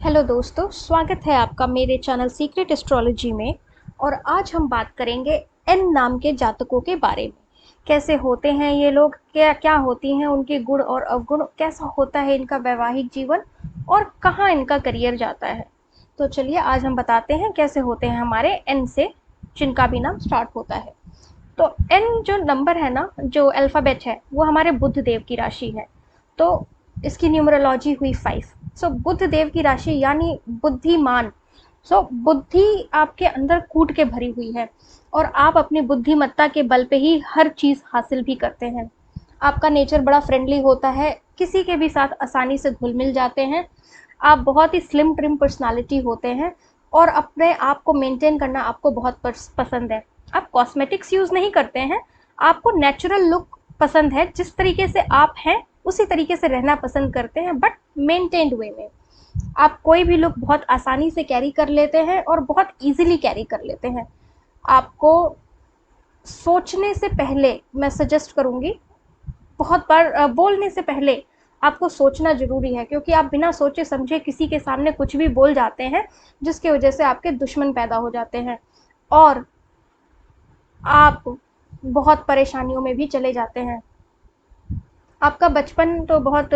Hello दोस्तों, स्वागत है आपका मेरे चैनल सीक्रेट एस्ट्रोलॉजी में। और आज हम बात करेंगे एन नाम के जातकों के बारे में। कैसे होते हैं ये लोग, क्या क्या होती हैं उनके गुण और अवगुण, कैसा होता है इनका वैवाहिक जीवन और कहाँ इनका करियर जाता है। तो चलिए आज हम बताते हैं कैसे होते हैं हमारे एन से, जिनका भी नाम स्टार्ट होता है। तो एन जो नंबर है ना, जो अल्फ़ाबेट है, वो हमारे बुध देव की राशि है। तो इसकी न्यूमरोलॉजी हुई 5। सो बुध देव की राशि यानी बुद्धिमान। सो बुद्धि आपके अंदर कूट के भरी हुई है और आप अपनी बुद्धिमत्ता के बल पे ही हर चीज़ हासिल भी करते हैं। आपका नेचर बड़ा फ्रेंडली होता है, किसी के भी साथ आसानी से घुल मिल जाते हैं। आप बहुत ही स्लिम ट्रिम पर्सनालिटी होते हैं और अपने आप को मेंटेन करना आपको बहुत पसंद है। आप कॉस्मेटिक्स यूज़ नहीं करते हैं, आपको नेचुरल लुक पसंद है। जिस तरीके से आप हैं उसी तरीके से रहना पसंद करते हैं, बट मेंटेन्ड वे में। आप कोई भी लुक बहुत आसानी से कैरी कर लेते हैं और बहुत ईजिली कैरी कर लेते हैं। आपको सोचने से पहले मैं सजेस्ट करूँगी, बहुत बार बोलने से पहले आपको सोचना ज़रूरी है, क्योंकि आप बिना सोचे समझे किसी के सामने कुछ भी बोल जाते हैं, जिसकी वजह से आपके दुश्मन पैदा हो जाते हैं और आप बहुत परेशानियों में भी चले जाते हैं। आपका बचपन तो बहुत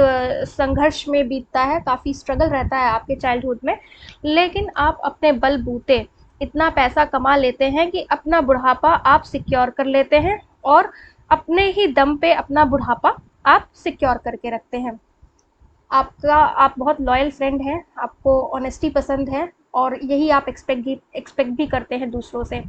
संघर्ष में बीतता है, काफ़ी स्ट्रगल रहता है आपके चाइल्डहुड में, लेकिन आप अपने बलबूते इतना पैसा कमा लेते हैं कि अपना बुढ़ापा आप सिक्योर कर लेते हैं और अपने ही दम पे अपना बुढ़ापा आप सिक्योर करके रखते हैं। आप बहुत लॉयल फ्रेंड हैं, आपको ऑनेस्टी पसंद है और यही आप एक्सपेक्ट भी करते हैं दूसरों से।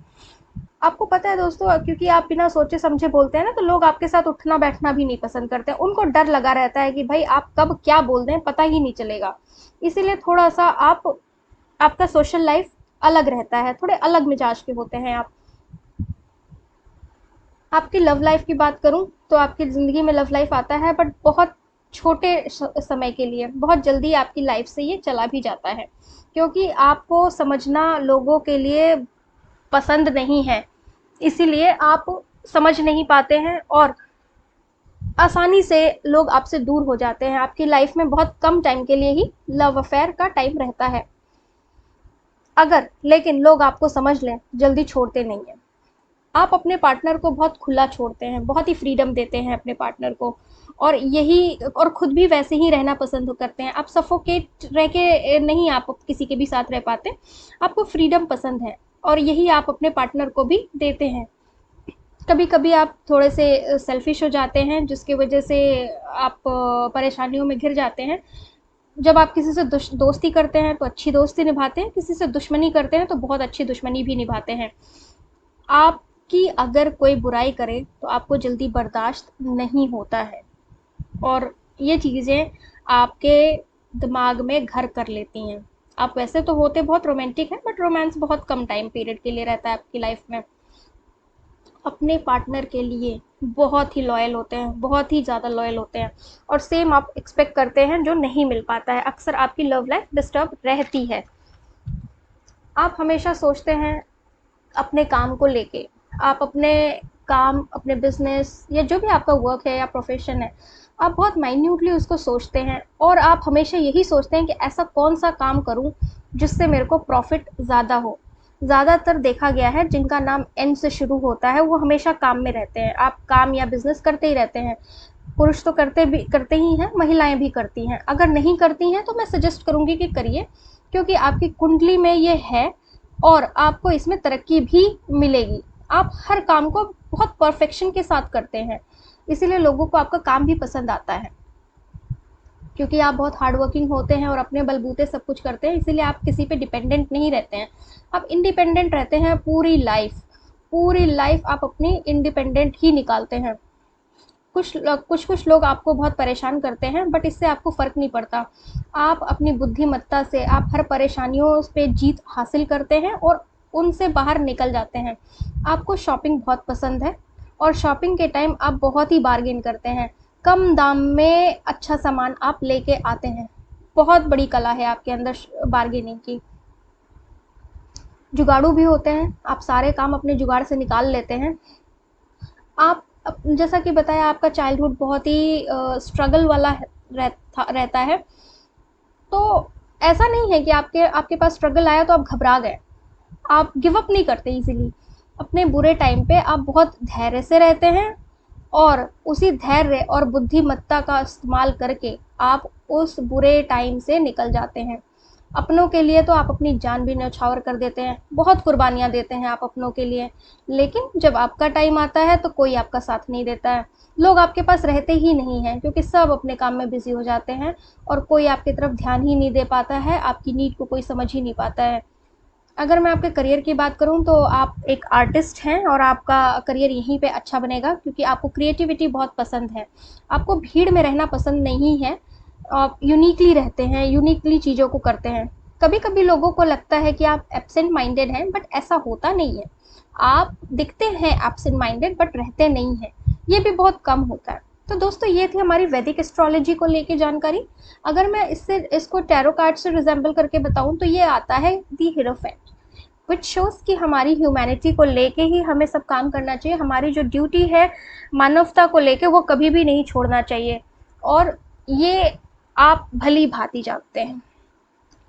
आपको पता है दोस्तों, क्योंकि आप बिना सोचे समझे बोलते हैं ना, तो लोग आपके साथ उठना बैठना भी नहीं पसंद करते। उनको डर लगा रहता है कि भाई आप कब क्या बोल दें पता ही नहीं चलेगा। इसीलिए थोड़ा सा आपका सोशल लाइफ अलग रहता है, थोड़े अलग मिजाज के होते हैं आप। आपकी लव लाइफ की बात करूं तो आपकी ज़िंदगी में लव लाइफ आता है, बट बहुत छोटे समय के लिए। बहुत जल्दी आपकी लाइफ से ये चला भी जाता है, क्योंकि आपको समझना लोगों के लिए पसंद नहीं है। इसीलिए आप समझ नहीं पाते हैं और आसानी से लोग आपसे दूर हो जाते हैं। आपकी लाइफ में बहुत कम टाइम के लिए ही लव अफेयर का टाइम रहता है। अगर लेकिन लोग आपको समझ लें, जल्दी छोड़ते नहीं हैं। आप अपने पार्टनर को बहुत खुला छोड़ते हैं, बहुत ही फ्रीडम देते हैं अपने पार्टनर को, और खुद भी वैसे ही रहना पसंद करते हैं। आप सफोकेट रह के नहीं आप किसी के भी साथ रह पाते, आपको फ्रीडम पसंद है और यही आप अपने पार्टनर को भी देते हैं। कभी कभी आप थोड़े से सेल्फिश हो जाते हैं, जिसकी वजह से आप परेशानियों में घिर जाते हैं। जब आप किसी से दोस्ती करते हैं तो अच्छी दोस्ती निभाते हैं, किसी से दुश्मनी करते हैं तो बहुत अच्छी दुश्मनी भी निभाते हैं। आपकी अगर कोई बुराई करे तो आपको जल्दी बर्दाश्त नहीं होता है और ये चीज़ें आपके दिमाग में घर कर लेती हैं। आप वैसे तो होते बहुत रोमांटिक हैं, बट रोमांस बहुत कम टाइम पीरियड के लिए रहता है आपकी लाइफ में। अपने पार्टनर के लिए बहुत ही लॉयल होते हैं, बहुत ही ज़्यादा लॉयल होते हैं और सेम आप एक्सपेक्ट करते हैं जो नहीं मिल पाता है। अक्सर आपकी लव लाइफ डिस्टर्ब रहती है। आप हमेशा सोचते हैं अपने काम को लेके। आप अपने काम, अपने बिजनेस या जो भी आपका वर्क है या प्रोफेशन है, आप बहुत माइन्यूटली उसको सोचते हैं और आप हमेशा यही सोचते हैं कि ऐसा कौन सा काम करूं जिससे मेरे को प्रॉफिट ज़्यादा हो। ज़्यादातर देखा गया है जिनका नाम एन से शुरू होता है वो हमेशा काम में रहते हैं। आप काम या बिजनेस करते ही रहते हैं। पुरुष तो करते ही हैं, महिलाएं भी करती हैं। अगर नहीं करती हैं तो मैं सजेस्ट करूंगी कि करिए, क्योंकि आपकी कुंडली में ये है और आपको इसमें तरक्की भी मिलेगी। आप हर काम को बहुत परफेक्शन के साथ करते हैं, इसीलिए लोगों को आपका काम भी पसंद आता है, क्योंकि आप बहुत हार्ड वर्किंग होते हैं और अपने बलबूते सब कुछ करते हैं। इसीलिए आप किसी पे डिपेंडेंट नहीं रहते हैं, आप इंडिपेंडेंट रहते हैं पूरी लाइफ। पूरी लाइफ आप अपनी इंडिपेंडेंट ही निकालते हैं। कुछ लोग आपको बहुत परेशान करते हैं, बट इससे आपको फ़र्क नहीं पड़ता। आप अपनी बुद्धिमत्ता से आप हर परेशानियों पे जीत हासिल करते हैं और उनसे बाहर निकल जाते हैं। आपको शॉपिंग बहुत पसंद है और शॉपिंग के टाइम आप बहुत ही बार्गेन करते हैं। कम दाम में अच्छा सामान आप लेके आते हैं। बहुत बड़ी कला है आपके अंदर बार्गेनिंग की। जुगाड़ू भी होते हैं, आप सारे काम अपने जुगाड़ से निकाल लेते हैं। आप जैसा कि बताया, आपका चाइल्डहुड बहुत ही स्ट्रगल वाला रहता है। तो ऐसा नहीं है कि आपके पास स्ट्रगल आया तो आप घबरा गए, आप गिव अप नहीं करते इजीली। अपने बुरे टाइम पे आप बहुत धैर्य से रहते हैं और उसी धैर्य और बुद्धिमत्ता का इस्तेमाल करके आप उस बुरे टाइम से निकल जाते हैं। अपनों के लिए तो आप अपनी जान भी न्यौछावर कर देते हैं, बहुत कुर्बानियाँ देते हैं आप अपनों के लिए, लेकिन जब आपका टाइम आता है तो कोई आपका साथ नहीं देता है। लोग आपके पास रहते ही नहीं हैं क्योंकि सब अपने काम में बिज़ी हो जाते हैं और कोई आपकी तरफ ध्यान ही नहीं दे पाता है, आपकी नीड को कोई समझ ही नहीं पाता है। अगर मैं आपके करियर की बात करूँ तो आप एक आर्टिस्ट हैं और आपका करियर यहीं पे अच्छा बनेगा क्योंकि आपको क्रिएटिविटी बहुत पसंद है। आपको भीड़ में रहना पसंद नहीं है, आप यूनिकली रहते हैं, यूनिकली चीज़ों को करते हैं। कभी-कभी लोगों को लगता है कि आप एब्सेंट माइंडेड हैं, बट ऐसा होता नहीं है। आप दिखते हैं एब्सेंट माइंडेड बट रहते नहीं हैं, ये भी बहुत कम होता है। तो दोस्तों ये थी हमारी वैदिक एस्ट्रोलॉजी को लेके जानकारी। अगर मैं इसको टैरो कार्ड से रिज़ेम्बल करके बताऊँ तो ये आता है दी हीरोफेंट, व्हिच शोज़ कि हमारी ह्यूमैनिटी को लेके ही हमें सब काम करना चाहिए। हमारी जो ड्यूटी है मानवता को लेके वो कभी भी नहीं छोड़ना चाहिए, और ये आप भली-भाँति जानते हैं।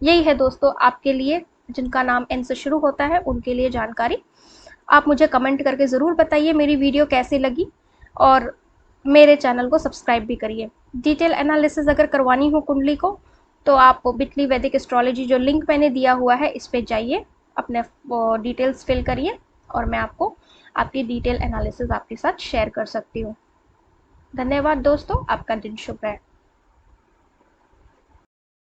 यही है दोस्तों आपके लिए, जिनका नाम एन से शुरू होता है उनके लिए जानकारी। आप मुझे कमेंट करके ज़रूर बताइए मेरी वीडियो कैसी लगी, और मेरे चैनल को सब्सक्राइब भी करिए। डिटेल एनालिसिस अगर करवानी हो कुंडली को तो आप बिटली वैदिक एस्ट्रोलॉजी जो लिंक मैंने दिया हुआ है इस पे जाइए, अपने वो डिटेल्स फिल करिए और मैं आपको आपकी डिटेल एनालिसिस आपके साथ शेयर कर सकती हूँ। धन्यवाद दोस्तों, आपका दिन शुभ रहे।